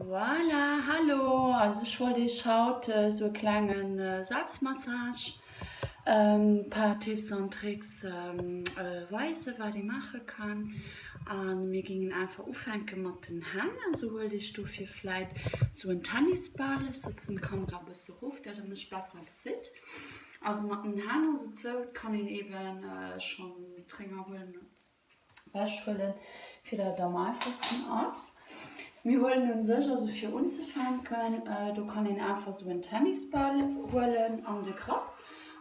Voilà, hallo. Also ich wollte schaut so einen kleinen Selbstmassage, paar Tipps und Tricks weise, was ich machen kann. Und wir gingen einfach aufhängen mit den Händen. Also wollte ich dafür vielleicht so einen Tennisball sitzen, kann da ein bisschen rauf, der mich besser sieht. Also mit den Händen so kann ich eben schon Trainer holen, Wäsche holen, für den Normalfasten aus. Wir wollen uns sicher, also für uns anfangen können, du kannst einfach so einen Tennisball holen an den Kopf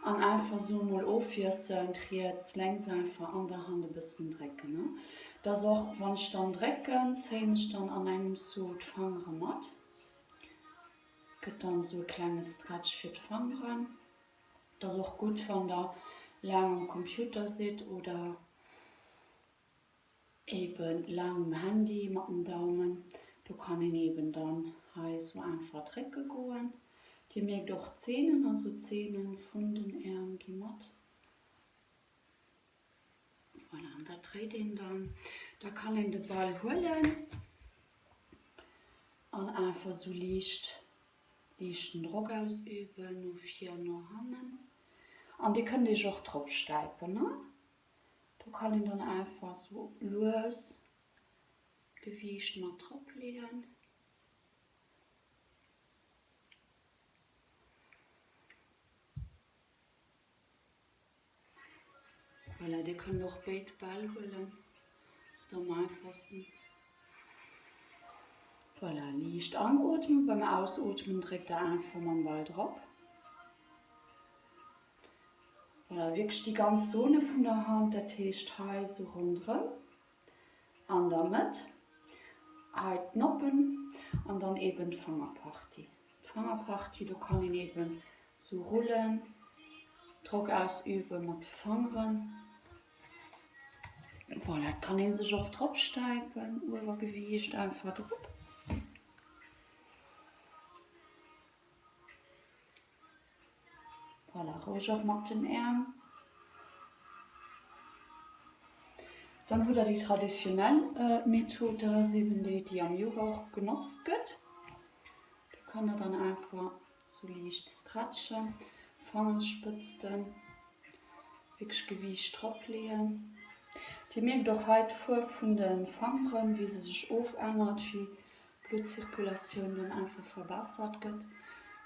und einfach so mal aufhören und jetzt längs einfach an der Hand ein bisschen drücken. Ne? Das auch, wenn ich dann drücke, ziehe ich dann an einem so die Finger mit. Gibt dann so ein kleines Stretch für die Finger. Das ist auch gut, wenn da lange am Computer sitzt oder eben lang am Handy mit dem Daumen. Du kannst eben dann so einfach drücken gehen. Die merkt auch Zähne, also Zähne von den Armen gemacht. Voilà, und da dreht ihn dann. Da kann ich den Ball holen und einfach so leicht den Druck ausüben auf hier noch Hand. Und die können dich auch drauf steipen, ne? Du kannst ihn dann einfach so los Gewicht mal drauf legen. Voilà, die können auch beide Ball holen. Das ist normal fassen. Voilà, leicht anatmen. Beim Ausatmen trägt er einfach mal den Ball drauf. Voilà, wirklich die ganze Zone von der Hand, der Tisch so rundherum. Und damit halt Noppen und dann eben Fangerparty. Fangerparty, du kannst ihn eben so rollen, Druck ausüben mit den Fingern. Voilà, kann ihn sich auch drauf steipen, Übergewicht einfach drauf. Voilà, ruhig auch mit den Armen. Dann wieder die traditionelle Methode, das eben die am Yoga auch genutzt wird. Da kann er dann einfach so leicht stretchen, Fingerspitzen, wirklich Gewicht drauflegen. Die merkt doch heute vor von den Fingern, wie sie sich aufändert, wie Blutzirkulation dann einfach verbessert wird.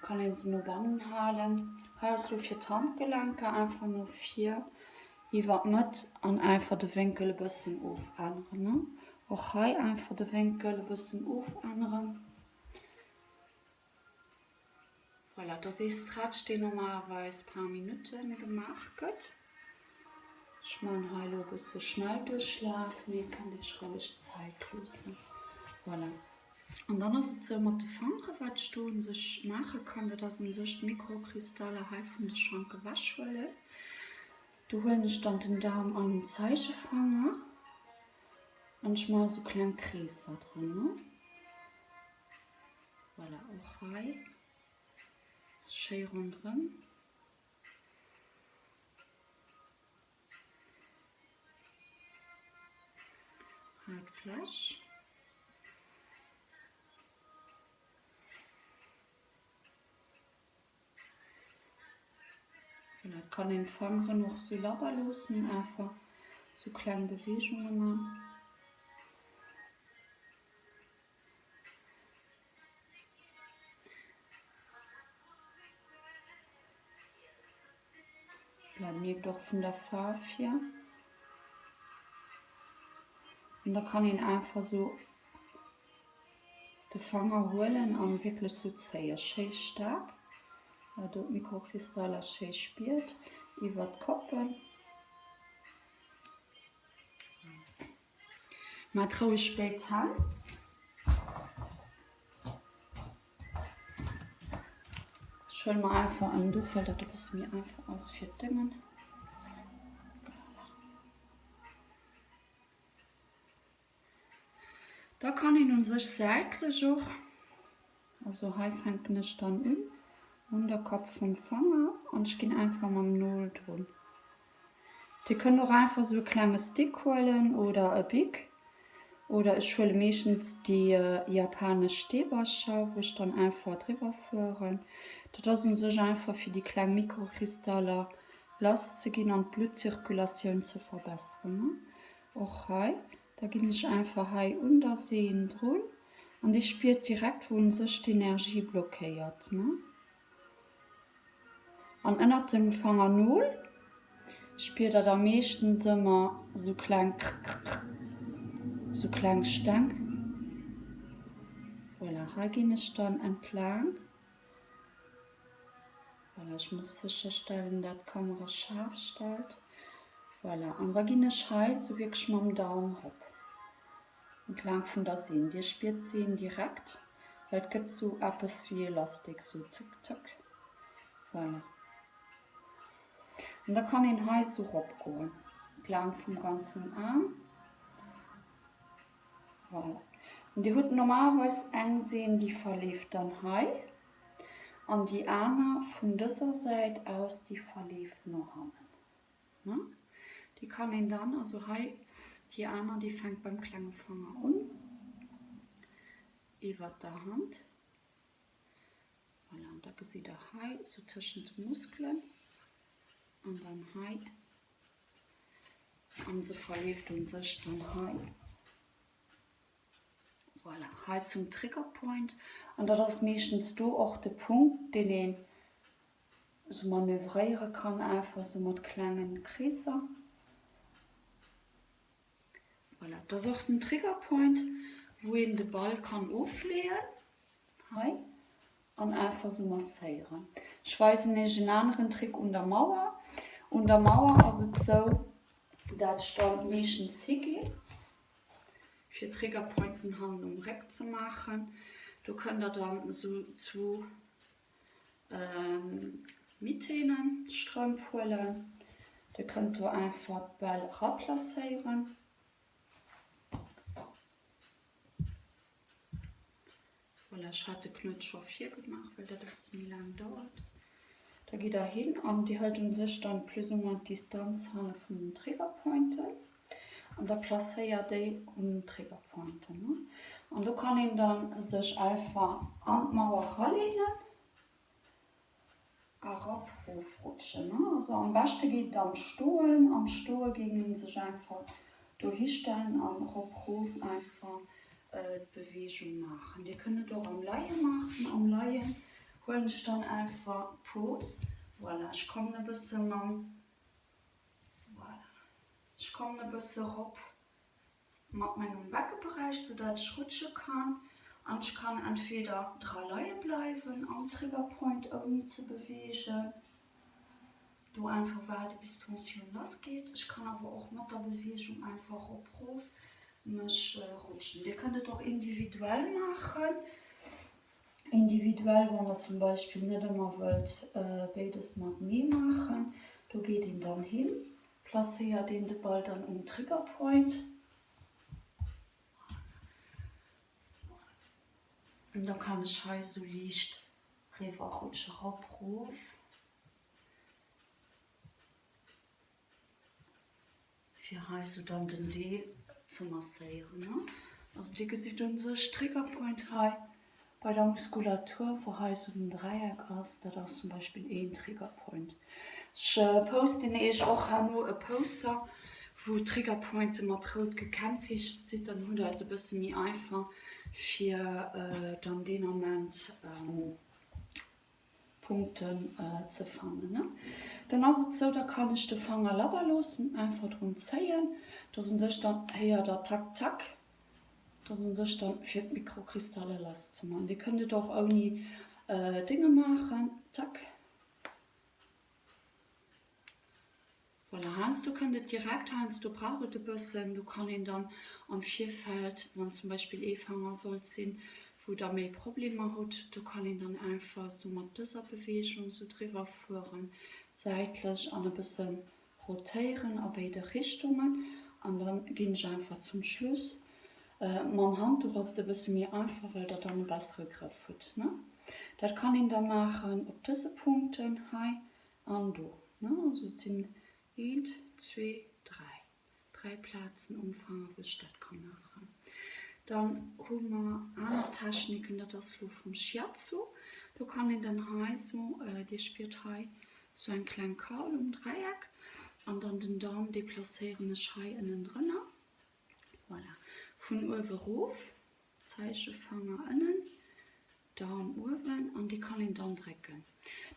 Kann ihn sie noch anhalten. Hier ist für die Handgelenke einfach nur 4. Ich werde mit und einfach den Winkel ein bisschen aufändern. Ne? Auch hier einfach den Winkel ein bisschen aufändern. Voilà, das ist Stretch, den normalerweise ein paar Minuten gemacht wird. Ich meine, hier ein bisschen schnell durchschlafen, ich kann dich ruhig Zeit lassen. Voilà. Und dann ist es so mit den Fingern, was du sich machen kannst, dass man sich die Mikrokristalle von der Schranke waschen. Du holst dann den Daumen an den Zeichenfinger und ich mache so kleine Kreise drin. Ne? Voilà, auch rein. Schön rundherum. Halt Fleisch. Voilà, kann den Finger noch so locker lassen, einfach so kleine Bewegungen machen. Bleibt mir doch von der Farbe hier. Und da kann ich einfach so den Finger holen und wirklich so ziehen. Schön stark. Da die Mikrokristalle schön spielt. Über den Kopf. Mal traue ich später. Ich hole mal einfach einen Tuch, weil das ist mir einfach aus für Dingen. Da kann ich nun sich seitlich auch, also hier fängt ich dann an, Unterkopf vom Finger und ich gehe einfach mal am Null tun. Die können auch einfach so ein kleines Stick holen oder ein Big Oder ich hole meistens die japanische Stäbwascher, wo ich dann einfach drüber führe. Das sind sich einfach für die kleinen Mikrokristalle loszugehen und die Blutzirkulation zu verbessern. Ne? Auch hier, da gehe ich einfach hier untersehen drin und ich spüre direkt, wo sich die Energie blockiert. Ne? Und inner dem Fanger 0 spürt er am meisten immer so klein Stang. Voilà, hier gehe ich dann entlang. Voilà, ich muss sicherstellen, dass die Kamera scharf stellt. Voilà, und da gehe ich hier so wirklich mit dem Daumen hoch. Entlang von der Sehne. Die spürt Sehne direkt, weil es gibt so etwas wie Elastik, so zack, zack. Voilà. Und da kann ich hier so hochgehen. Entlang vom ganzen Arm. Voilà. Und die hat normalerweise eine Sehne, die verläuft dann hier. Und die Arme von dieser Seite aus, die verläuft noch hinten. Ne? Die kann ich dann, also hier, die Arme, die fängt beim Klangfanger an. Über der Hand. Voilà, und da sieht ihr hier so zwischen den Muskeln. Und dann hier. Und sie verläuft und sich dann hier. Voilà, halt zum Triggerpoint. Und das ist meistens da auch der Punkt, den ich so manövrieren kann, einfach so mit kleinen Kreisen. Voilà, das ist auch ein Triggerpoint, wo ich den Ball kann auflegen kann und einfach so massieren. Ich weiß nicht, einen anderen Trick unter Mauer. Unter Mauer ist es so, dass ich dann meistens hingehe. Für Triggerpointen Hand um Reck zu machen. Du könnt dann so zwei Mitteln Strümpfe holen. Da könnt ihr einfach den Ball raplacieren. Voilà, ich hatte Knutsch auf 4 gemacht, weil das mir lang dauert. Da geht er hin und die halten sich dann plus ou moins Distanz von den Triggerpointen. Und da platziert die um den Triggerpointen. Ne? Und da kann ich dann sich einfach an die Mauer ranlehnen. Auch aufrutschen. Ne? Also am besten geht es am Stuhl. Am Stuhl gehen sich einfach durchstellen und Ruf einfach die Bewegung machen. Die können doch am Laien machen. Am Laien holen ich dann einfach Pose. Voilà, ich komme ein bisschen Ich komme ein bisschen hoch mit meinem Beckenbereich, sodass ich rutschen kann. Und ich kann entweder 3 Laien bleiben, am Triggerpoint irgendwie zu bewegen. Du einfach warten, bis die Tension losgeht. Ich kann aber auch mit der Bewegung einfach auf Ruf mich rutschen. Ihr könnt es auch individuell machen. Individuell, wenn ihr zum Beispiel nicht immer wollt, beides mit mir machen, du geht ihn dann hin. Platziert den Ball dann um Triggerpoint. Und dann kann ich halt so leicht rüberrutschen, rauf. Für halt so dann den Deal zu massieren. Ne? Also die sieht unser Triggerpoint halt bei der Muskulatur, wo halt so ein Dreieck ist, das ist zum Beispiel ein Triggerpoint. Ich poste auch nur ein Poster, wo Triggerpoints mit rot gekennzeichnet sind, dann wird es ein bisschen mehr einfach für dann den Moment Punkten zu fangen. Ne? Dann ist es so, da kann ich den Fanger lassen, einfach drum ziehen. Da sind sich dann hier der Tak-Tak. Da sind sich dann 4 Mikrokristalle lassen. Man. Die könnt ihr doch auch nie Dinge machen. Tak. Voilà, Hans, du könntest direkt, Hans, du brauchst ein bisschen, du kannst ihn dann am Vierfeld, wenn zum Beispiel E-Fanger soll sein, wo da mehr Probleme hat, du kannst ihn dann einfach so mit dieser Bewegung so drüber führen, seitlich und ein bisschen rotieren, in beide Richtungen und dann gehe ich einfach zum Schluss. Mit dem Handtuch ist es ein bisschen mehr einfach, weil der dann einen besseren Griff hat. Ne? Das kann ich dann machen auf diese Punkte hier und da. Ne? Also 1, 2, 3. 3 Plätze umfangen, wo ich das kann machen. Dann haben wir andere Techniken, das ist vom Shiatsu. Da kann ich dann hier so, die spielt hier so ein kleines Kaul um Dreieck und dann den Daumen deplacieren ich hier innen drin. Voilà. Von oben rauf, Zeichenfinger innen, Daumen oben und die kann ich dann drücken.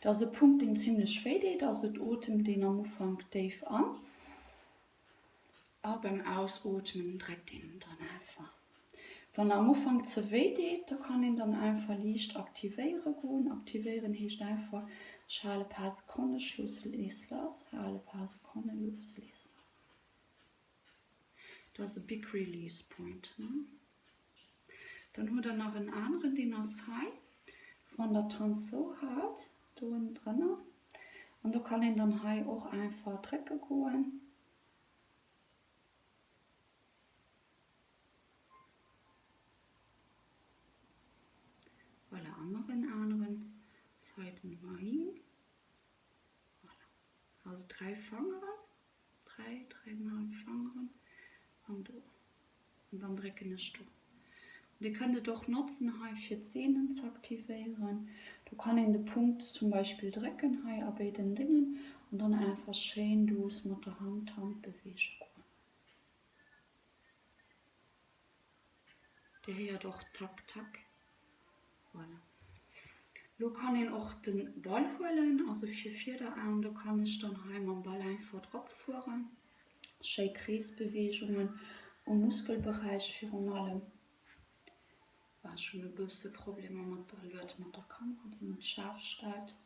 Das ist ein Punkt, den ziemlich weh tut, also der Atem den am Anfang tief an. Aber beim Ausatmen drückt ihn dann einfach. Wenn er am Anfang zu weh tut, dann kann ich dann einfach leicht aktivieren gehen. Aktivieren heißt einfach, ich halte ein paar Sekunden, Schlüssel loslassen, halte ein paar Sekunden, loslassen. Das ist ein Big Release Point. Ne? Dann hat er noch einen anderen, den er sagt, wenn der Tanz so hat, da drin. Und da kann ich dann hier auch einfach drücken gehen. Weil der anderen Seiten mal hin. Voilà. Also 3 Fangern, 3 Fangern und dann drücken ich da. Die könnt ihr doch nutzen, hier für Zähne zu aktivieren. Du kannst in den Punkt zum Beispiel drücken, hier bei den Dingen und dann einfach schön durch mit der Hand bewegen. Der hier doch tak tak. Voilà. Du kann ich auch den Ball holen, also für 4 Arme, da kann ich dann hier mit dem Ball einfach drauf fahren. Schön Kreisbewegungen im Muskelbereich für allem. War schon ein bisschen Probleme mit der Kamera, die nicht scharf steht.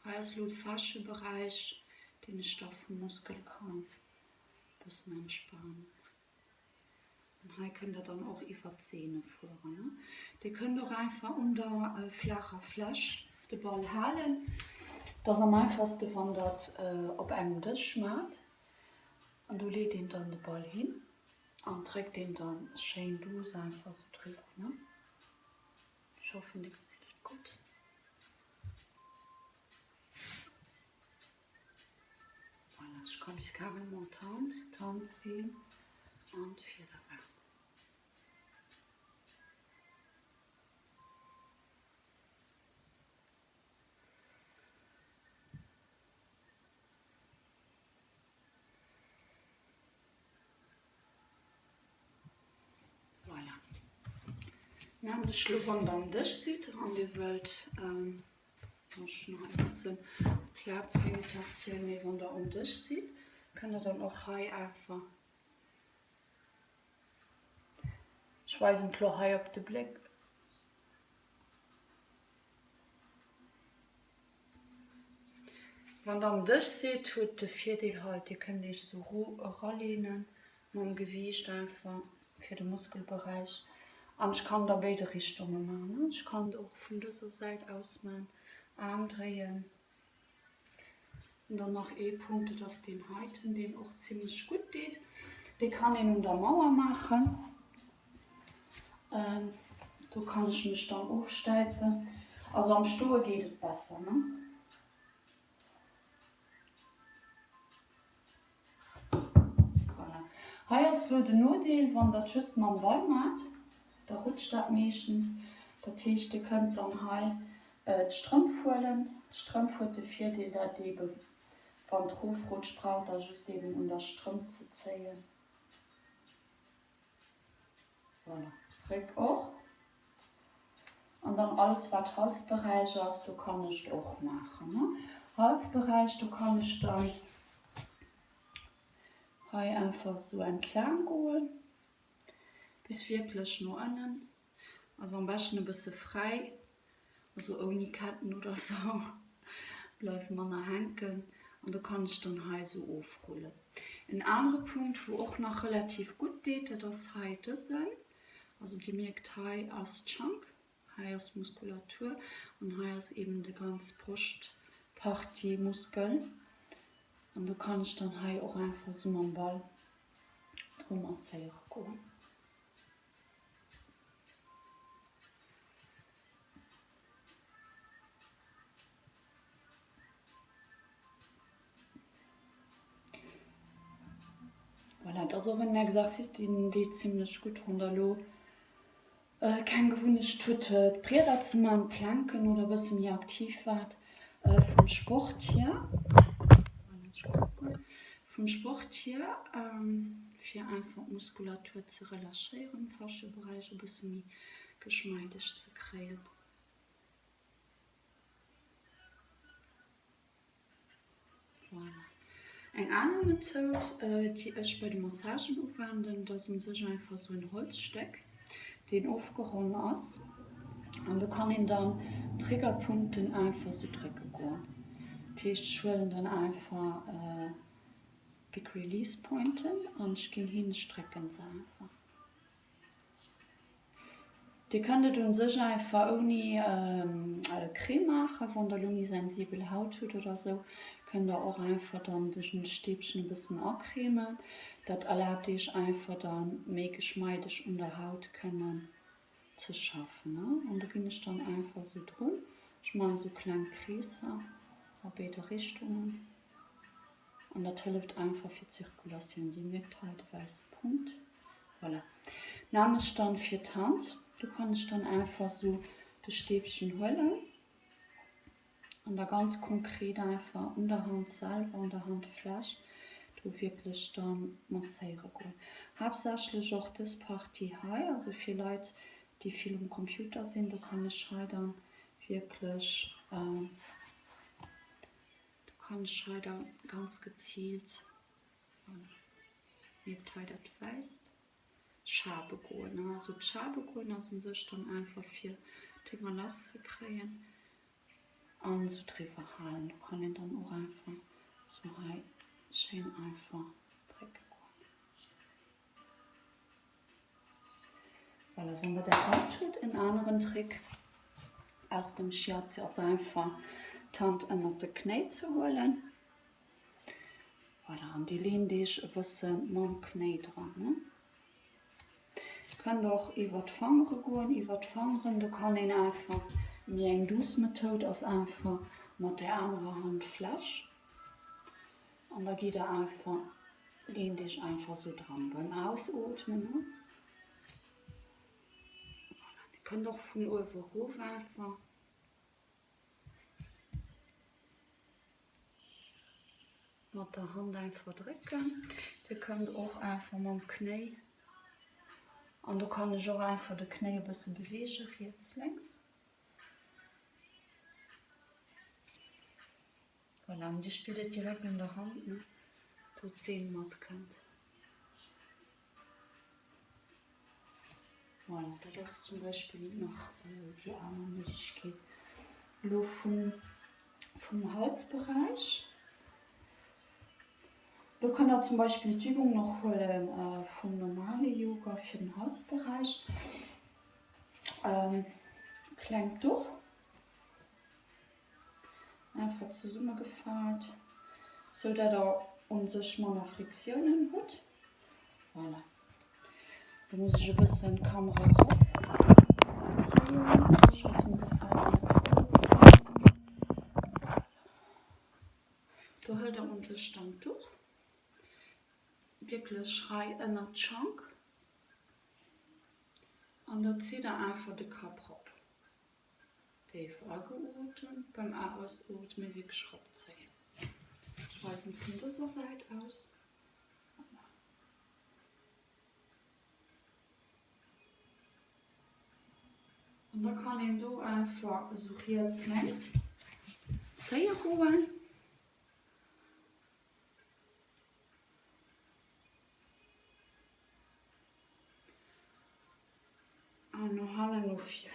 Hier ist der Faschenbereich, den ich auf dem Muskel kann ein bisschen entspannen. Und hier könnt ihr dann auch über Zähne fahren. Ne? Die könnt auch einfach unter flacher Fläche den Ball halten. Das ist am einfachsten, wenn das auf einem Tisch macht. Und du legst ihn dann den Ball hin. Und trägt den dann schön durch, einfach so drüber. Ne? Ich hoffe, ihr seht es gut. Voilà, ich kann bis carrément tanzen und 4 Arme. Wenn ihr Schluffern am Tisch seht und ihr wollt noch ein bisschen Platz Limitation, wenn ihr am Tisch seht, könnt ihr dann auch hier einfach, ich weiß nicht, hier auf den Blick. Wenn ihr am Tisch seht, tut der Viertel halt, ihr könnt nicht so ranlehnen, mit dem Gewicht einfach für den Muskelbereich. Und ich kann da beide Richtungen machen. Ne? Ich kann auch von dieser Seite aus meinen Arm drehen. Und dann noch Punkte, dass den Heiten, den auch ziemlich gut geht. Die kann ich in der Mauer machen. Da kann ich mich dann aufstellen. Also am Stuhl geht es besser. Ne? Voilà. Hier ist der Notteil, wenn das just mit dem Ball macht. Da rutscht das meistens. Das heißt, ihr könnt dann hier die Strümpfe holen. Die Strümpfe hat der Viertel, das eben, wenn es raufrutscht, braucht er just eben, um das Strümpf zu ziehen. Voilà. Rück auch. Und dann alles, was Halsbereich ist, du kannst ich auch machen. Ne? Halsbereich, du kannst dann hier einfach so entlang gehen. Bis wirklich nur innen. Also am besten ein bisschen frei. Also ohne Ketten oder so. Bleibt man nach hängen. Und du kannst dann hier so aufrollen. Ein anderer Punkt, wo auch noch relativ gut geht, das hier das sind. Also die merkt hier als Chunk. Hier ist Muskulatur. Und hier ist eben die ganze Brustpartie Muskel. Und du kannst dann hier auch einfach so mit dem Ball drum massieren gehen. Voilà, also ein Exerzice, den geht ziemlich gut von der Lo. Kein gewöhnlich tut Prä zu machen, Planken oder ein bisschen mehr aktiv war vom Sport hier. Vom Sport hier für einfach Muskulatur zu relâchieren, falsche Bereiche ein bisschen mehr geschmeidig zu kriegen. Voilà. Eine andere Methode, die ich bei den Massagen anwende, das ist einfach so ein Holzstück, den aufgehoben ist. Und du kannst ihn dann Triggerpunkten einfach so drücken gehen. Die schwellen dann einfach Big Release Pointen und ich gehe hin, strecken sie einfach. Die könntet dann sicher einfach ohne Creme machen, wenn der Luni sensibel Haut hat oder so. Könnt ihr auch einfach dann durch ein Stäbchen ein bisschen abcremen. Das erlaubt dich einfach dann mehr geschmeidig unter der Haut können zu schaffen. Ne? Und da bin ich dann einfach so drum. Ich mache so kleine Kreise in beide Richtungen. Und das hilft einfach für die Zirkulation. Die merkt halt weißen Punkt. Voilà. Name ist dann für die Hand. Du kannst dann einfach so das Stäbchen holen und da ganz konkret einfach an der Hand selber, an der Handfläche, du wirklich dann massieren gehen. Hauptsächlich auch das Partie hier, also für Leute, die viel am Computer sind, da kann ich dann wirklich, du kannst dann ganz gezielt, wie das weißt, Schabe gehen. Also die Schabe gehen, also sich dann einfach für den Last zu kriegen und so drüber halten. Du kannst dann auch einfach so schön einfach drücken gehen. Weil wenn man den Outfit in anderen Trick aus dem Shiatsu also einfach die Hand unter die Knie zu holen. Voilà, und die lehnen dich ein bisschen mit dem Knie dran. Ne? Kann doch über die Fangere gehen, über die Fangeren, du kannst ihn einfach mit einer Duschmethode als einfach mit der anderen Hand Flasche. Und da geht er einfach, lehn dich einfach so dran beim Ausatmen. Ne? Du kannst doch von oben hoch einfach mit der Hand einfach drücken. Du kannst auch einfach mit dem Knie. Und du kannst auch einfach die Knie ein bisschen bewegen, rechts, links. Voilà, und die spielt direkt in der Hand, ne? Du 10 Mal könnt. Voilà, das ist zum Beispiel noch die andere Möglichkeit. Vom Halsbereich. Du kannst zum Beispiel die Übung noch holen vom normalen Yoga für den Halsbereich. Klingt durch. Einfach zusammengefallen, so dass er unsere schmale Friktionen hat. Voilà. Da muss ich ein bisschen Kamera hochziehen. Schaffen Sie da hält er unseren Stand durch. Wirklich schrei in der Chunk. Und da zieht er einfach den Kopf ab. Tief angeatmet, beim Ausatmen wie geschraubt ziehen. Ich weiß nicht von dieser Seite aus. Und da kann ich da einfach so jetzt links sehr holen. Und noch halbe auf hier.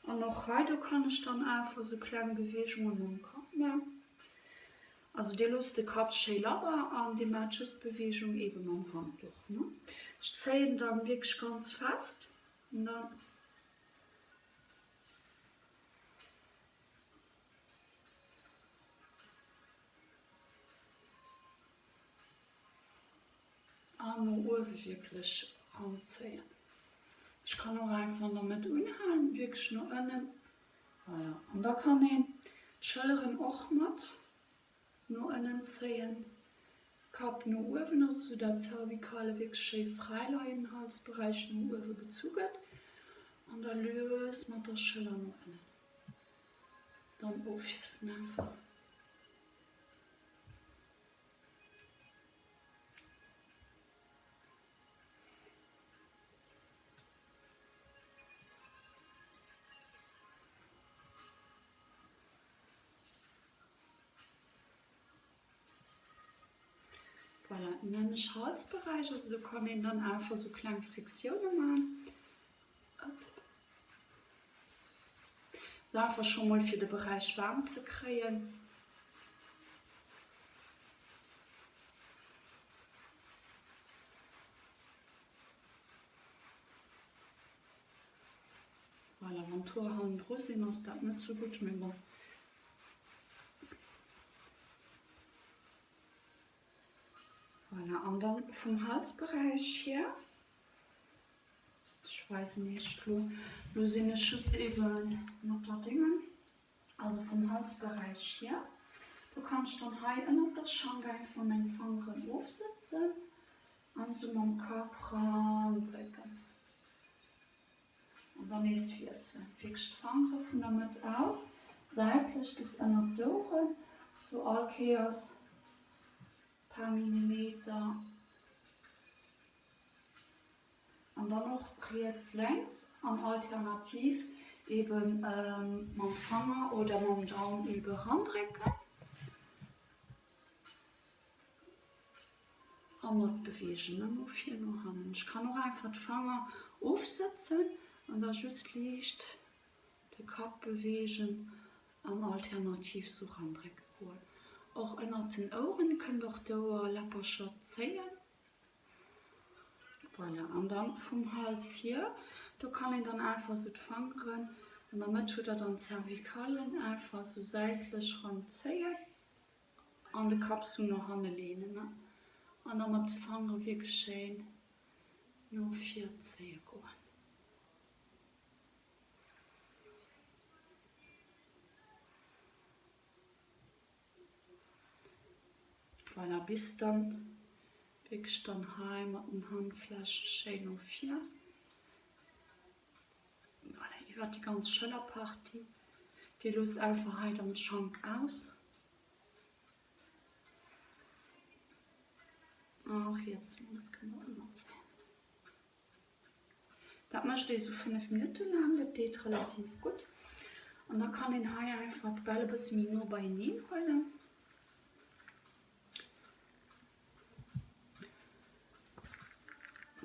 Und noch heute kann ich dann einfach so kleine Bewegungen mit dem Kopf machen. Also die lässt den Kopf schön locker und die Matches-Bewegung eben mit dem Handtuch. Ne? Ich ziehe ihn dann wirklich ganz fest und dann am Ohr wirklich anziehen. Ich kann auch einfach damit unhalten, wirklich nur innen. Voilà. Und da kann ich die Schultern auch mit nur innen ziehen. Kap nur Uwen, also der Zervikale wirklich schön freileiten, Halsbereich nur Uwe gezuget. Und dann löst man das Schiller noch an. Dann aufschießen einfach. Voilà, im Halsbereich, also kann ich dann einfach so kleine Friktionen machen. So einfach schon mal für den Bereich warm zu kriegen. Voilà, wenn Torhauen drüben ist, das nicht so gut mit mir. Voilà, und dann vom Halsbereich hier, ich weiß nicht, du sind Schuss eben noch da Dinge, also vom Halsbereich hier. Du kannst dann hier in der Schange von meinem Fangren aufsetzen und so meinem Kopf drücken. Und dann ist es fix Fangren von damit aus, seitlich bis an der Dore, so Alkeos. Paar Millimeter und dann noch jetzt längs an alternativ eben mit dem Fanger oder mit dem Daumen über Handrecken und mit bewegen. Ich kann auch einfach den Fanger aufsetzen und da just leicht den Kopf bewegen und alternativ so Handrecken holen. Auch in den Ohren können doch da Läpperscher ziehen. Voilà. Und dann vom Hals hier, da kann ich dann einfach so fangen und damit wird er dann Zervikalen einfach so seitlich ranziehen und die Kapsel noch anlehnen. Ne? Und damit fangen wir geschehen nur 4 Zehen gehen. Voilà, bis dann wirklich dann heim mit dem Handfläche schön auf 4. Voilà, ich werde die ganz schöne Party. Die löst einfach halt am Schrank aus. Auch jetzt links können wir immer sehen. Das möchte ich so 5 Minuten lang, das geht relativ gut. Und dann kann ich hier einfach die Bälle bis nur bei Ihnen holen.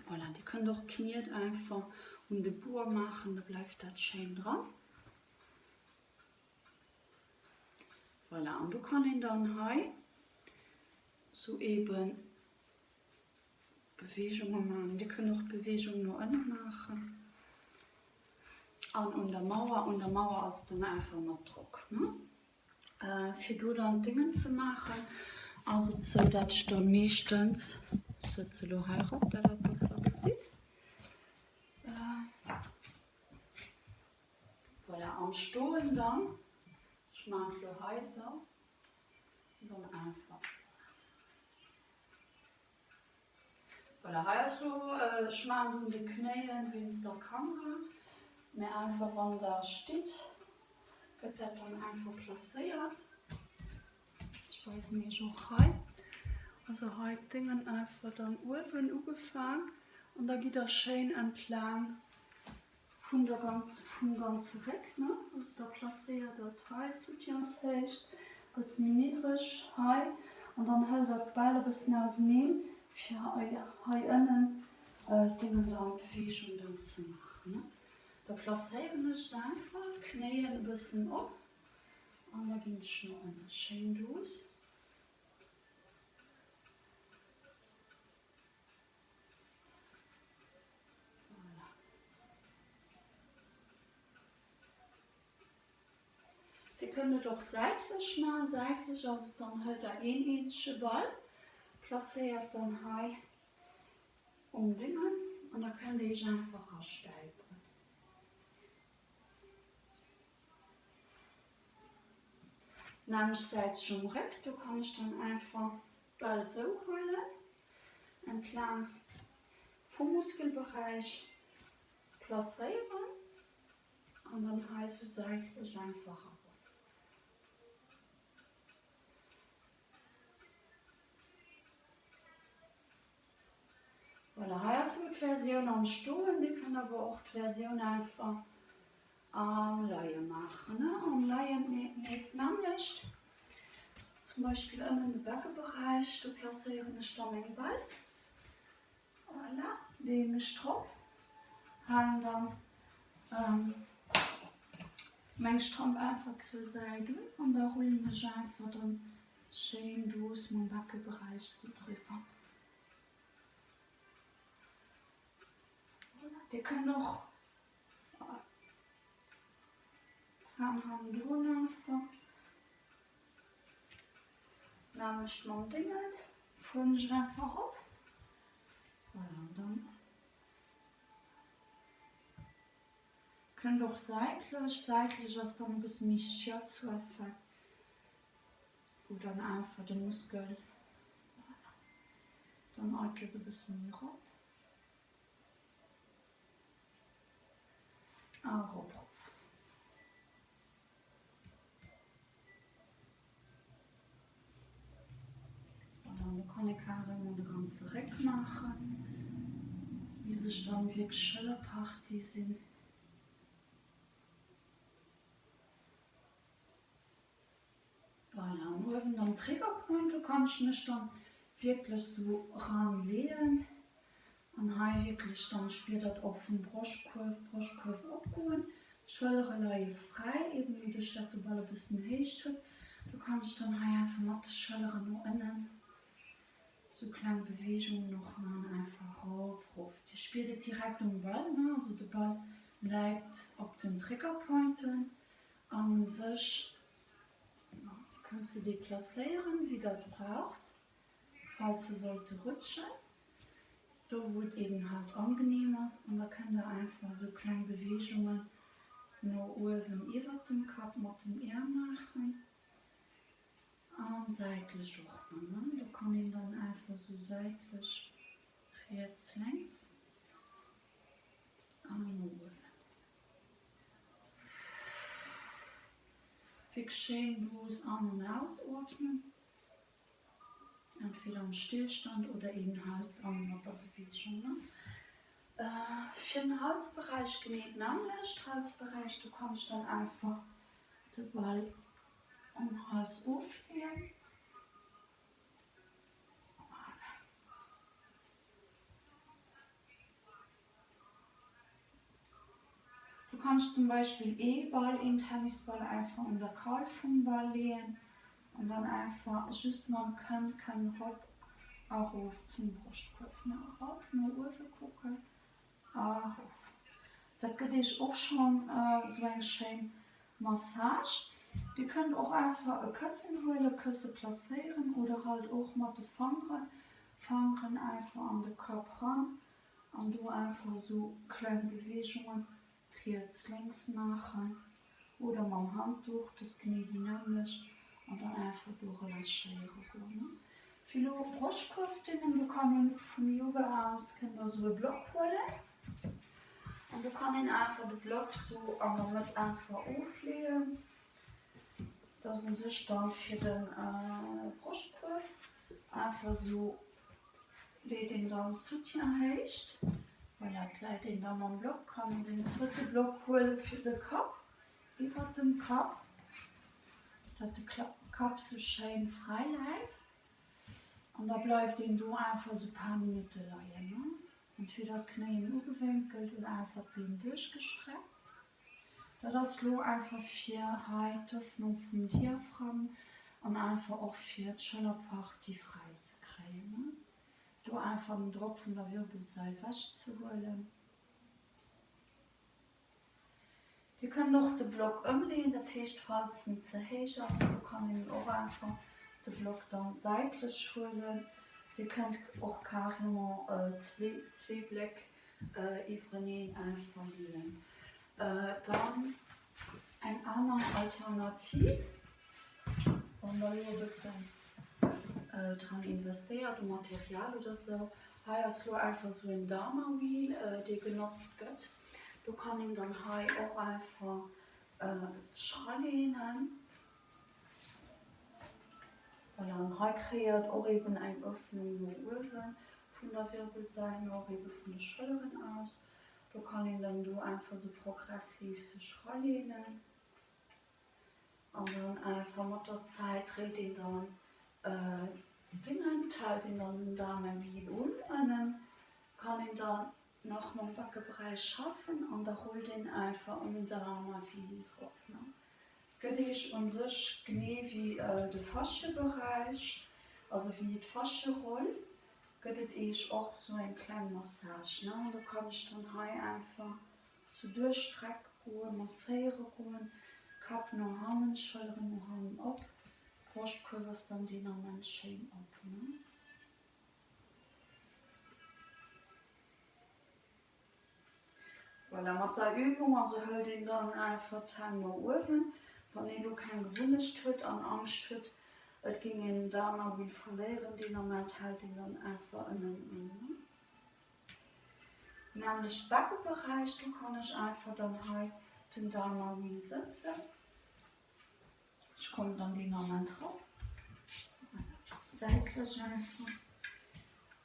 Voilà, die können doch kniet einfach und die Bur machen, da bleibt das schön dran. Voilà, und du kannst ihn dann hier so eben Bewegungen machen. Die können auch Bewegungen nur machen. Und der Mauer ist dann einfach noch Druck. Ne? Für du dann Dinge zu machen, also so, dass ich dann meistens sitze du heiratet, der das besser sieht. Voilà, am Stuhl dann, ich mache du heiser und dann einfach. Voilà, heißt du, ich mache die Knie wie in der Kamera, mir einfach, wenn da steht, wird das dann einfach platziert. Ich weiß nicht, auch hier. Also heute Dingen einfach dann oben angefangen und da geht das schön entlang vom ganzen Weg. Ne? Also da platziert das heiß, Soutiens heißt, bis niedrig, high und dann hält das beide bis hinausnehmen, für hier innen Dinge dann Bewegungen dann zu machen. Ne? Da platzieren ich einfach, Knie ein bisschen ab und da geht es noch schön los. Die können doch seitlich machen, seitlich, also dann halt der ähnliche Ball, platziert dann hier um Dingen und da kann ich einfach raussteigen. Dann ist es schon weg, du kannst dann einfach Ball so holen, entlang vom Muskelbereich platzieren und dann heißt es seitlich einfacher. Voilà, hier hast du die Version am Stuhl, die kann aber auch die Version einfach am Laie machen. Ne? Am Laie nächst nämlich zum Beispiel in den Beckenbereich, du platzierst einen Stammball. Voilà, den Strupp. Haben dann mein Strumpf einfach zur Seite und da holen wir einfach dann schön durch meinen Beckenbereich zu treffen. Wir können noch dran haben einfach. Nämlich mein Ding, fuhren ich einfach ab. Voilà, dann können doch seitlich ist dann ein bisschen mehr zu effekt. Und dann einfach den Muskel. Dann eigentlich so ein bisschen mehr ab. Auch ab. Dann kann ich auch immer den ganzen Reck machen. Wie sich dann wirklich Schillerparty sind. Voilà, und oben dann Triggerpunkte kann ich mich dann wirklich so ranlehnen. Und hier wirklich dann später auch vom Brustkorb abgehen. Die Schulter frei, eben wie der Stärkeball ein bisschen heiß tut. Du kannst dann hier einfach mit der Schulter noch innen so kleine Bewegungen noch machen, einfach rauf. Die spielt direkt um den Ball, ne? Also der Ball bleibt auf den Triggerpunkten an sich. Ja, kannst du die platzieren, wie das braucht, falls sie sollte rutschen. Da wird eben halt angenehm ist und da könnt ihr einfach so kleine Bewegungen noch oben über dem Kopf mit dem Arm machen. Und seitlich auch noch, ne? Da kann ich dann einfach so seitlich rechts, links und oben. Fix schön bloß an- und ausatmen. Entweder im Stillstand oder eben halt an der Bewegung. Ne? Für den Halsbereich genäht nämlich, Halsbereich, du kannst dann einfach den Ball um den Hals auflegen. Du kannst zum Beispiel E-Ball in Tennisball einfach um den Kalb vom Ball legen und dann einfach, just man kann Rob auch auf zum Brustkorb. Rob, nur oben gucken. Auf. Das geht auch schon so eine schöne Massage. Die könnt auch einfach ein Küssen holen, Küsse platzieren oder halt auch mit den Fingern einfach an den Kopf ran und du einfach so kleine Bewegungen rechts, links machen oder mit dem Handtuch, das Knie dynamisch und dann einfach durch das Schere gehen. Viele Brustkraften, du kannst von Yoga aus so einen Block holen. Und du kannst einfach den Block so damit einfach auflegen. Das ist sich dann für den Brustkorb einfach so, den dann Soutien heißt. Weil er gleich den dann am Block kann den zweiten Block holen für den Kopf, über den Kopf, dass der Kopf so schön frei liegt. Und da bleibt den du einfach so ein paar Minuten liegen. Ne? Entweder Knie umgewinkelt oder einfach den durchgestreckt. Das ist nur einfach für heute Öffnung vom Diaphragma und einfach auch für die Schulterpartie frei zu kriegen. Ne? Du einfach einen Druck von der Wirbelsäule wegzuholen. Wir können noch den Block umlegen, das heißt, falls es nicht zu hoch ist, du kannst auch einfach den Block dann seitlich holen. Ihr könnt auch carrément zwei Blöcke übernehmen, einfach legen. Dann eine andere Alternative, und da ein bisschen dran investiert, Material oder so. Hier hast du einfach so ein Dama-Wheel, der genutzt wird. Du kannst ihn dann hier auch einfach schrallen. Und dann hier kreiert auch eben eine Öffnung im Ofen von der Wirbelsäule, auch eben von der Schultern aus. Du kannst ihn dann einfach so progressiv so schrallen. Und dann einfach mit der Zeit dreht ihn dann teilt ihn dann den Damenwheel um und dann kann ihn dann nach dem Backenbereich schaffen und dann holt ihn einfach um den Damenwheel drauf. Ne? Geht ich an sich genau wie der Faschenbereich, also wie die Faschenrolle, geht ich auch so ein kleine Massage. Ne? Da kann ich dann hier einfach so durchstrecken gehen, massieren gehen, Kopf noch Hand, Schultern noch Hand ab. Brustkurves dann die nochmal schön ab. Ne? Voilà, mit der Übung, also hol den dann einfach Tango Ofen, wenn du kein gewünscht hat und Angst hat, es ging ihn dann noch wie verlieren, den Moment halt ihn dann einfach in den Ofen. In dem Backenbereich, du kannst einfach dann halt den Dama wie sitzen. Ich komme dann den Moment drauf. Seitlich einfach.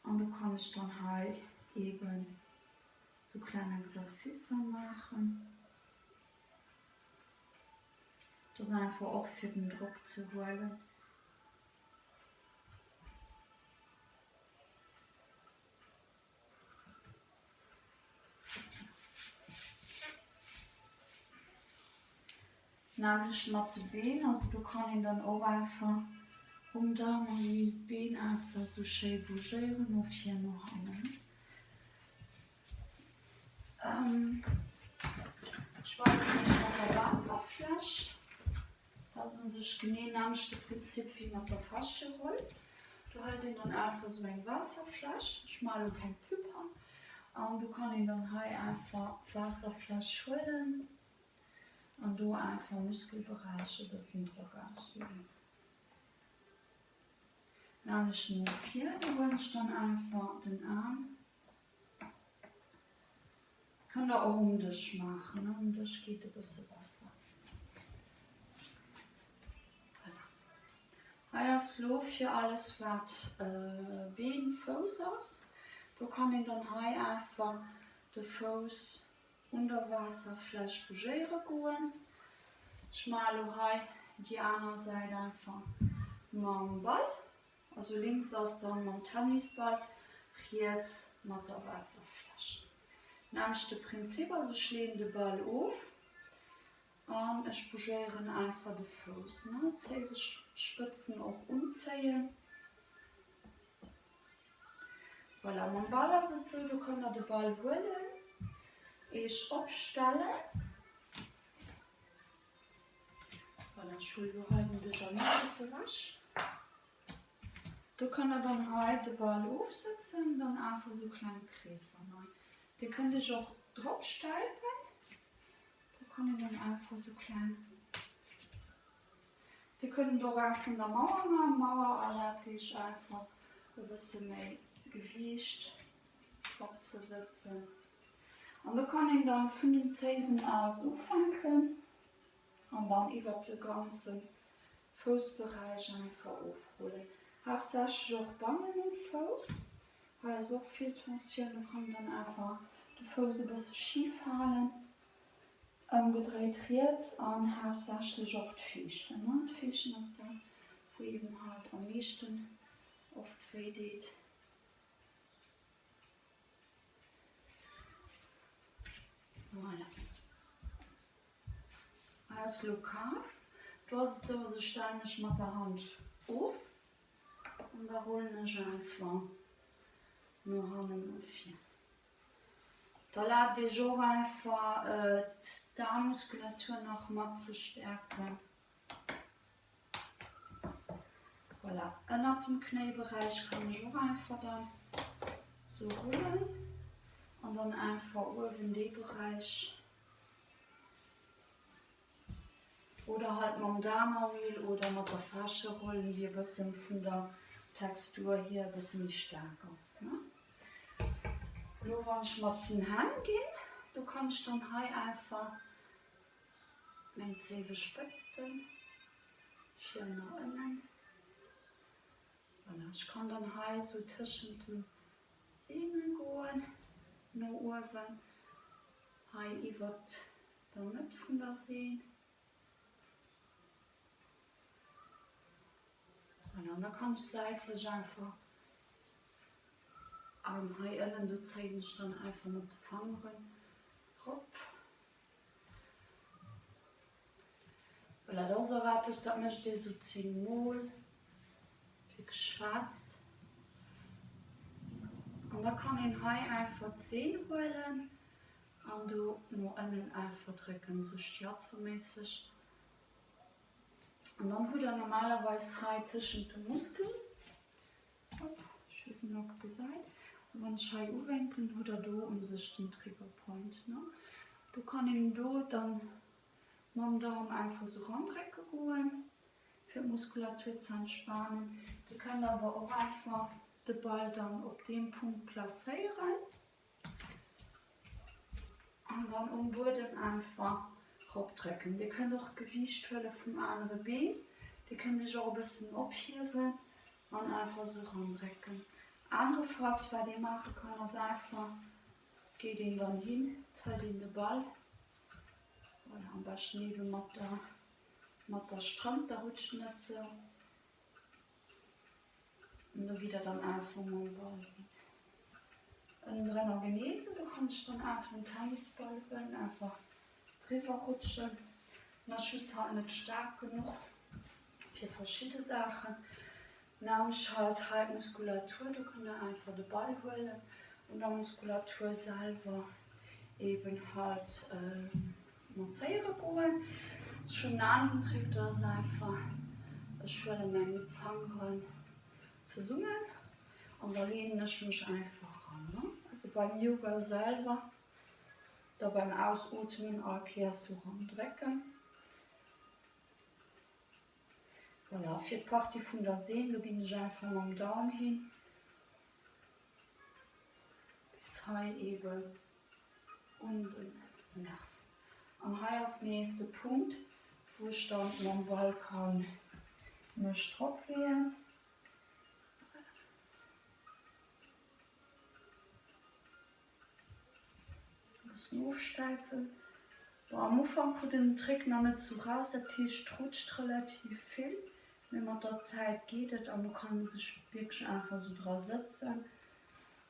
Und du kannst dann halt eben so kleine Exerzissen machen. Das ist einfach auch für den Druck zu holen. Nämlich mit den Beinen, also du kannst ihn dann auch einfach umdrehen und die Beine einfach so schön bougieren auf hier noch einmal. Ich weiß nicht, mit der Wasserflasche. Das ist sich genau das Prinzip wie mit der Faschenrolle. Du hältst ihn dann einfach so eine Wasserflasche, schmal und kein Püpper. Und du kannst ihn dann hier einfach Wasserflasche holen und du einfach Muskelbereiche ein bisschen Druck ausüben. Nämlich nur 4, du holst dann einfach den Arm. Kann da auch um dich machen, ne? Um dich geht ein bisschen besser. Voilà. Jetzt läuft hier alles, was Bein, Fuß ist. Du kannst ihn dann hier einfach den Fuß unter Wasserfläche bougieren gehen. Schmal hier die andere Seite einfach mit dem Ball. Also links ist dann mit dem Tennisball, jetzt mit der Wasserflasche. Nämlich das Prinzip, also ich lege den Ball auf und ich bougiere einfach den Fuß. Ne? Die Spitzen auch umziehen. Voilà, mein Ball ist so, du kannst den Ball holen, ich abstellen. Voilà, Entschuldigung, halten wir schon ein bisschen wasch. Du kannst dann halt den Ball aufsetzen und dann einfach so kleine Kreise machen. Die könnt ihr auch drauf steigen. Da kann ich dann einfach so klein. Die können doch auch von der Mauer machen. Mauer erlaubt ich einfach ein bisschen mehr Gewicht abzusetzen. Und da kann ich dann von den Zehen aus auffangen und dann über den ganzen Fußbereich einfach aufholen. Hauptsächlich auch Bangen im Fuß. Weil so viel Tension, da kann dann einfach den Fuß ein bisschen schief halten. Gedreht jetzt und hauptsächlich auch die Füße. Ne? Die Füße ist da, wo eben halt am meisten oft wehtut. Voilà. Als lokal, du hast so also steinig mit der Hand auf und da holen ich einfach nur Hand auf hier. Da lädt ich auch einfach die Darmmuskulatur noch mal zu stärken. Voilà. Nach dem Kniebereich kann ich auch einfach dann so rollen und dann einfach oben in den Bereich. Oder halt mit dem Dama-Wheel oder mit der Flasche rollen, die ein bisschen von der Textur hier ein bisschen stärker ist. Ne? Nur wenn ich mal zu den Händen gehe, du kannst dann hier einfach mit Zähne spitzen, hier nach innen. Ich kann dann hier so zwischen den Zähnen gehen, nach oben, hier wird der Mitte von der Sehne. Und dann kann ich seitlich einfach am hier innen, du zeigst dann einfach mit den Fingern hopp. Weil das ist auch etwas, das möchte ich so 10 Mal wirklich fest. Und dann kann ich hier einfach 10 holen und du nur innen einfach drücken, so scherzomäßig. Und dann hat er normalerweise hier zwischen den Muskeln. Ich weiß nicht, ob gesagt. Also wenn ich hier aufwinkel, hat er da um sich den Triggerpoint. Ne? Du kannst ihn da dann mit dem Daumen einfach so randrecken gehen, für die Muskulatur zu entspannen. Du kannst aber auch einfach den Ball dann auf dem Punkt platzieren und dann um Boden einfach abdrücken. Die können auch Gewicht vom anderen Bein, die können sich auch ein bisschen abheben und einfach so randrecken. Andere Frage, was die machen kann, ist einfach, geht ihn dann hin, teilt ihn den Ball. Oder am besten eben mit der Strand, der rutscht nicht so. Und dann wieder dann einfach mal den Ball hin. Und wenn er genesen, du kannst dann einfach einen Tennisball holen, einfach drüber rutschen. Der Schuss halt nicht stark genug für verschiedene Sachen. Dann ist halt Muskulatur, du kannst einfach den Ball holen und die Muskulatur selber eben halt massieren gehen. Schon ein anderer Trick, das ist einfach eine schöne Menge Fangen zu summen und da lehne ich mich einfach an. Ne? Also beim Yoga selber, da beim Ausatmen kehrst du randrecken. Voilà, für die Partie von der Sehne, da gehe ich einfach mit dem Daumen hin. Bis hier eben unten nach. Und hier ist der nächste Punkt, wo ich dann mit dem Ball kann mich drauflegen. Ein bisschen aufsteifen. Am Anfang kommt den Trick noch nicht so raus, der Tisch rutscht relativ viel. Wenn man der Zeit geht, dann kann man sich wirklich einfach so drauf setzen.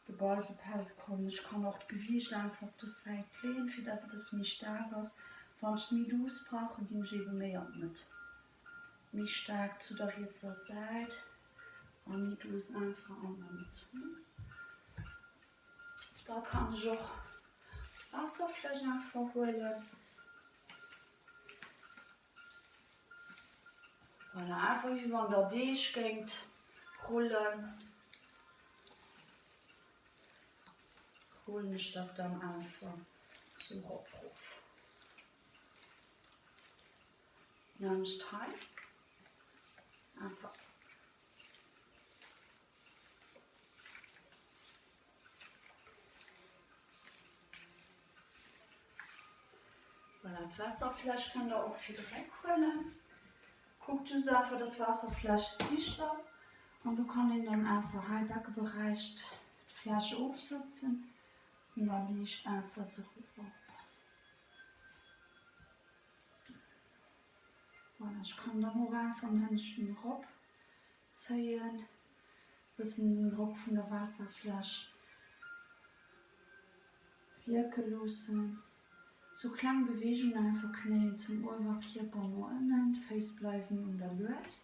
Der Ball so ein paar Sekunden. Ich kann auch das Gewicht einfach auf der Seite lehnen, für das es mich stark ist. Wenn ich mich ausbrauche, dann gebe ich mehr mit. Mich stark zu der jetzigen Seite und nicht aus einfach mit. Da kann ich auch Wasserfläche einfach holen. Voilà, einfach wie wenn der Tisch geht, rollen. Rollen ich das dann einfach so rauf. Dann streich. Einfach. Voilà, die Wasserflasche kann da auch viel wegholen. Guckt es einfach, dass die Wasserflasche dicht ist. Und du kannst ihn dann einfach im Deckenbereich die Flasche aufsetzen. Und dann liegt einfach so rüber. Voilà, ich kann dann auch einfach einen Rock ziehen, bis in den Rock von der Wasserflasche wirken lassen. So kleine Bewegungen einfach knien zum Oberkörper nur innen, Face bleiben und der Lürt.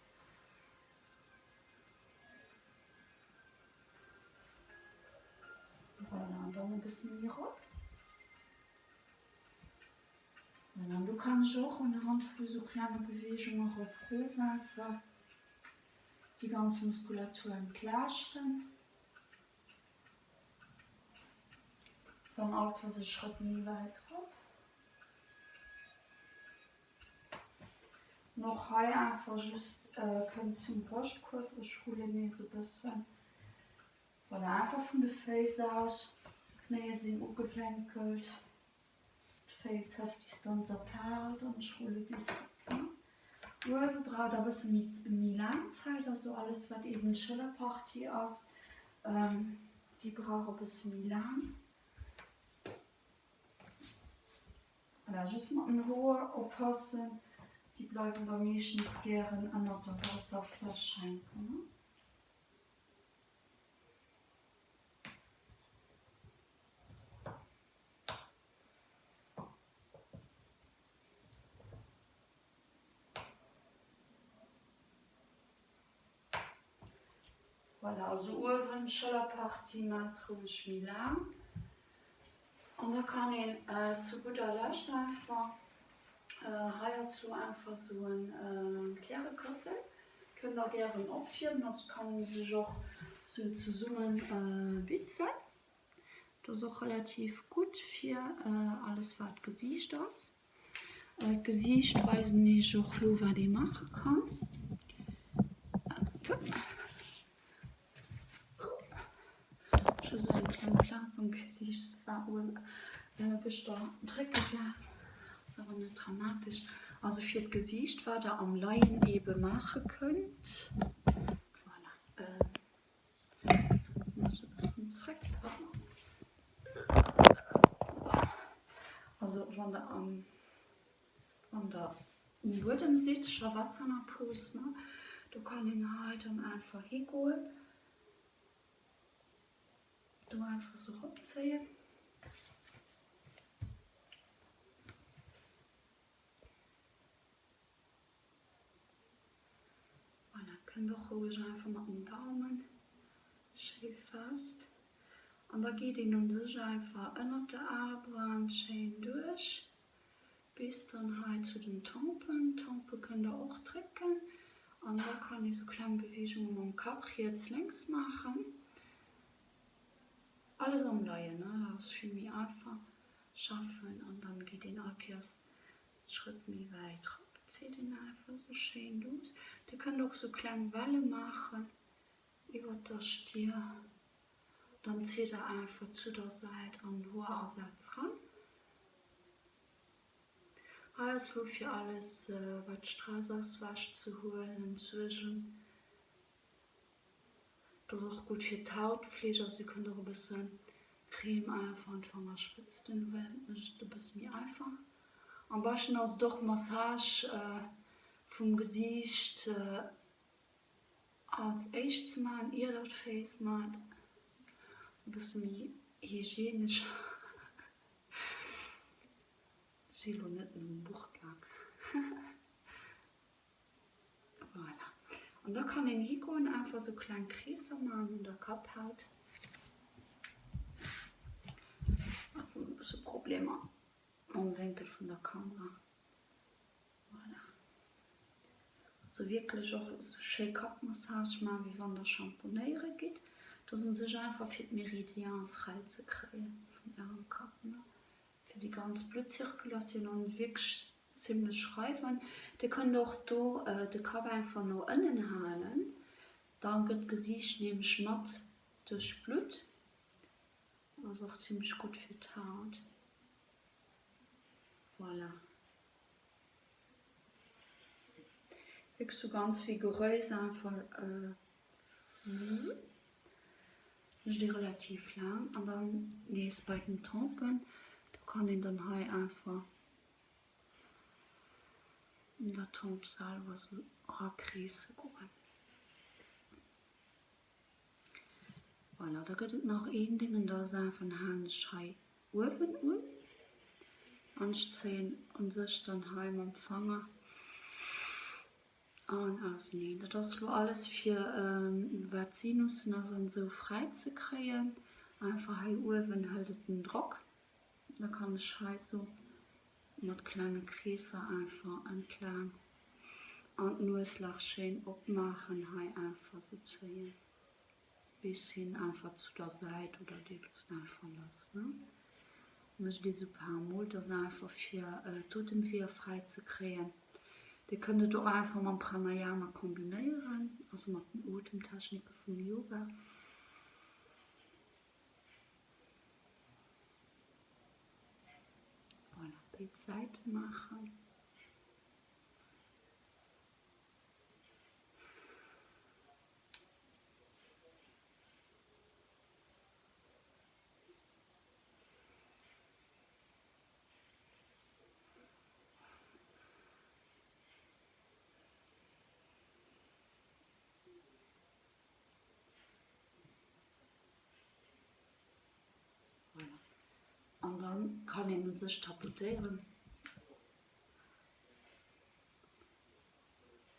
Voilà, dann ein bisschen hier Rock. Voilà, du kannst auch an der Hand für so kleine Bewegungen probieren, einfach die ganze Muskulatur entlasten. Dann auch für die Schritte nie weit drauf. noch hier einfach just können zum Brustkorb schule mir so ein bisschen oder einfach von der Face aus Knie sind aufgewinkelt, Face heftig dann zerperlt und schule bis Uhr braucht ein bisschen mehr Zeit, also alles was eben Schillerparty ist, die braucht ein bisschen mehr lang. Da just mal in Ruhe aufpassen, die bleiben bei mir nicht gerne an der Wasserflasche schenken. Voilà, also Uhren, Schillerparty, Matronisch Milan. Und da kann ich zu guter Letzt einfach, hast du einfach so ein Kläreküssel. Könnt ihr gerne abführen, das kann sich auch so zusammen bitzen. Das ist auch relativ gut für alles, was Gesicht ist. Gesicht weiß nicht auch, was ich machen kann. Schon so ein kleiner Platz im Gesicht war wohl dreckig, aber nicht dramatisch. Also für das Gesicht war da am Laien eben machen könnt. Voilà. So, jetzt muss ich ein bisschen zurückpacken. Also wenn da am Boden sitzt, schon Wasser nach Puls, ne? Du kannst ihn halt einfach hingehen. Du einfach so abziehen. Und dann könnt ihr ruhig einfach mit dem Daumen schön fest. Und da geht ihn und sich einfach unter der Armband schön durch. Bis dann halt zu den Tampen. Tampen könnt ihr auch drücken. Und da kann ich so kleine Bewegungen mit dem Kopf jetzt links machen. Alles am Laien, ne? Das ist viel mehr einfach schaffen und dann geht den auch erst Schritt mehr weiter. Zieht den einfach so schön durch. Die können auch so kleine Wellen machen über das Stier. Dann zieht er einfach zu der Seite an den Haarersatz ran. Also für alles, was Straßauswasch zu holen inzwischen. Das ist auch gut für die Hautpflege, also ihr könnt auch ein bisschen Creme einfach anfangen zu spritzen, weil das ist ein bisschen mehr einfach. Am besten also doch Massage vom Gesicht als erstes machen, ihr das Face macht. Ein bisschen mehr hygienisch. Sie noch nicht in einem Buch gegangen. Voilà. Und da kann ich hingehen, einfach so kleine Krise machen in der Kopfhaut. Ich habe ein bisschen Probleme am Winkel von der Kamera. Voilà. So wirklich auch so schön Kopfmassage machen, wie wenn der Shampoonieren geht. Da sind sich einfach für die Meridian frei zu kriegen von ihrem Kopf. Ne? Für die ganze Blutzirkulation und wirklich ziemlich schreiben. Die können doch da den Kopf einfach noch innen halten. Dann geht das Gesicht nämlich matt durch Blut. Das ist auch ziemlich gut für die Haut. Voilà. Wirklich so ganz vigorös einfach. Ist die relativ lang. Und dann nächst bei den Tampen, da kann ich dann hier einfach in der Tampsaal was so Rakrise gucken. Voilà, da gibt es noch ein Ding, und da ist einfach ein Handschei Ofen anstehen und sich dann heim empfangen und ausnehmen. Das ist alles für Vazinussen also so frei zu kriegen. Einfach hier Ofen hält den Druck. Da kann ich so mit kleinen Kräser einfach entlang und nur es schön abmachen, hier einfach so ziehen. Bisschen einfach zu der Seite oder die das einfach lassen. Ne? Und diese paar Mal das einfach für Totenvieh frei zu kriegen. Die könntet ihr einfach mit Pranayama kombinieren, also mit den Atemtechniken vom Yoga. Voilà, die Seite machen. Und dann kann ich sich tapotieren.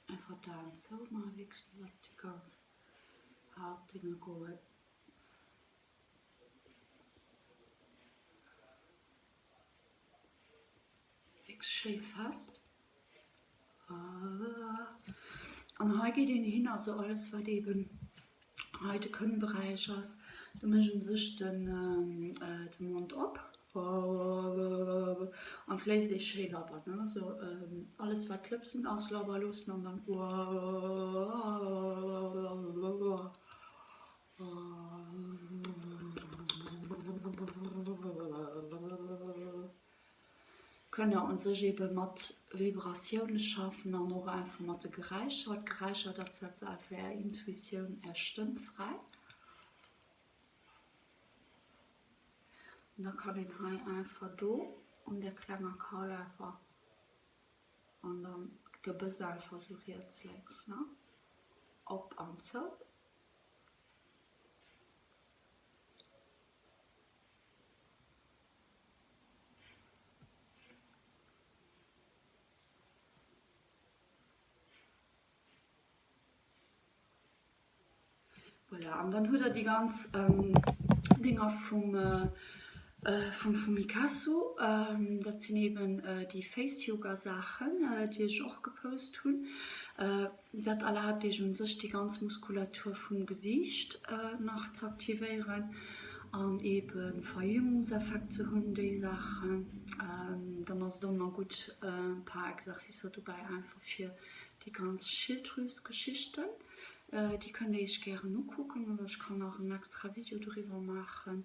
Einfach da und so mal wechseln, die ganz Hautdinge gehen. Schön fast. Und heute geht hin, also alles, was eben heute können Bereich ist, da müssen sich den Mund ab. Und vielleicht ist schön aber, ne? So, alles was klipsen auslauber los und dann können uns sich eben mit Vibrationen schaffen und auch einfach mit der Geräusche, das ist für Intuition stimmfrei. Und dann kann ich einfach da und der kleine Karl einfach und dann Gebiss einfach so jetzt links, ne? Ab und zu. Voilà. Und dann hat die ganzen Dinger von Mikasa. Das sind eben die Face-Yoga-Sachen, die ich auch gepostet habe. Das erlaubt sich die ganze Muskulatur vom Gesicht noch zu aktivieren und eben Verjüngungseffekt zu haben, die Sachen. Dann ist dann noch gut ein paar Exercice dabei, einfach für die ganze Schilddrüsengeschichten. Die könnt ich gerne nur gucken, aber ich kann auch ein extra Video darüber machen.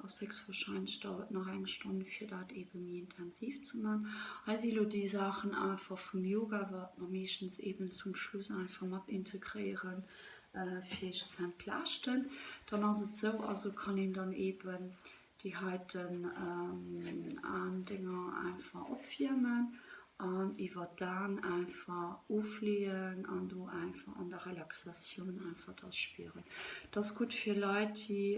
Aus 6 wahrscheinlich dauert noch eine Stunde für das eben mehr intensiv zu machen. Also die Sachen einfach vom Yoga wird man meistens eben zum Schluss einfach mal integrieren, für ich zu entlasten. Dann ist es so, also kann ich dann eben die heutigen Dinger einfach aufwärmen. Und ich werde dann einfach auflegen und du einfach an der Relaxation einfach das spüren. Das ist gut für Leute, die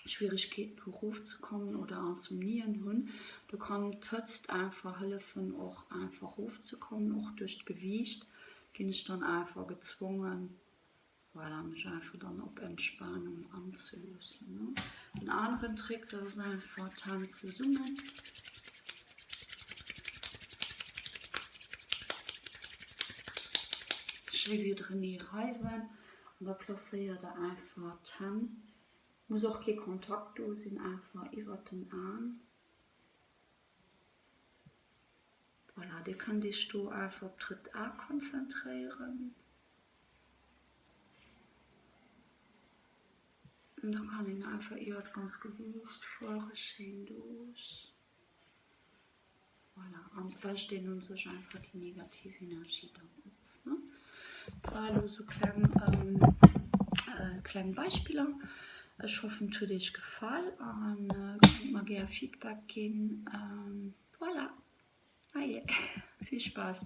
Schwierigkeiten Beruf zu kommen oder Insomnien haben. Du kannst einfach helfen, auch einfach hochzukommen, auch durch das Gewicht. Bin ich dann einfach gezwungen, voilà, mich einfach dann auf Entspannung anzulösen. Ne? Ein anderer Trick, das ist einfach tanzen summen. Schön wie drin reiben und da platziert er einfach Tan. Muss auch kein Kontakt da sein, einfach über den Arm. Voilà, die kann dich du einfach auf Tritt A konzentrieren. Und dann kann ich einfach ihr ganz Gesicht voll schön durch. Voilà, und verstehen uns einfach die negative Energie dann auf. Ne? Voilà, so kleine Beispiele. Ich hoffe, es hat euch gefallen und könnt mir gerne Feedback geben. Voilà. Ah, yeah. Viel Spaß.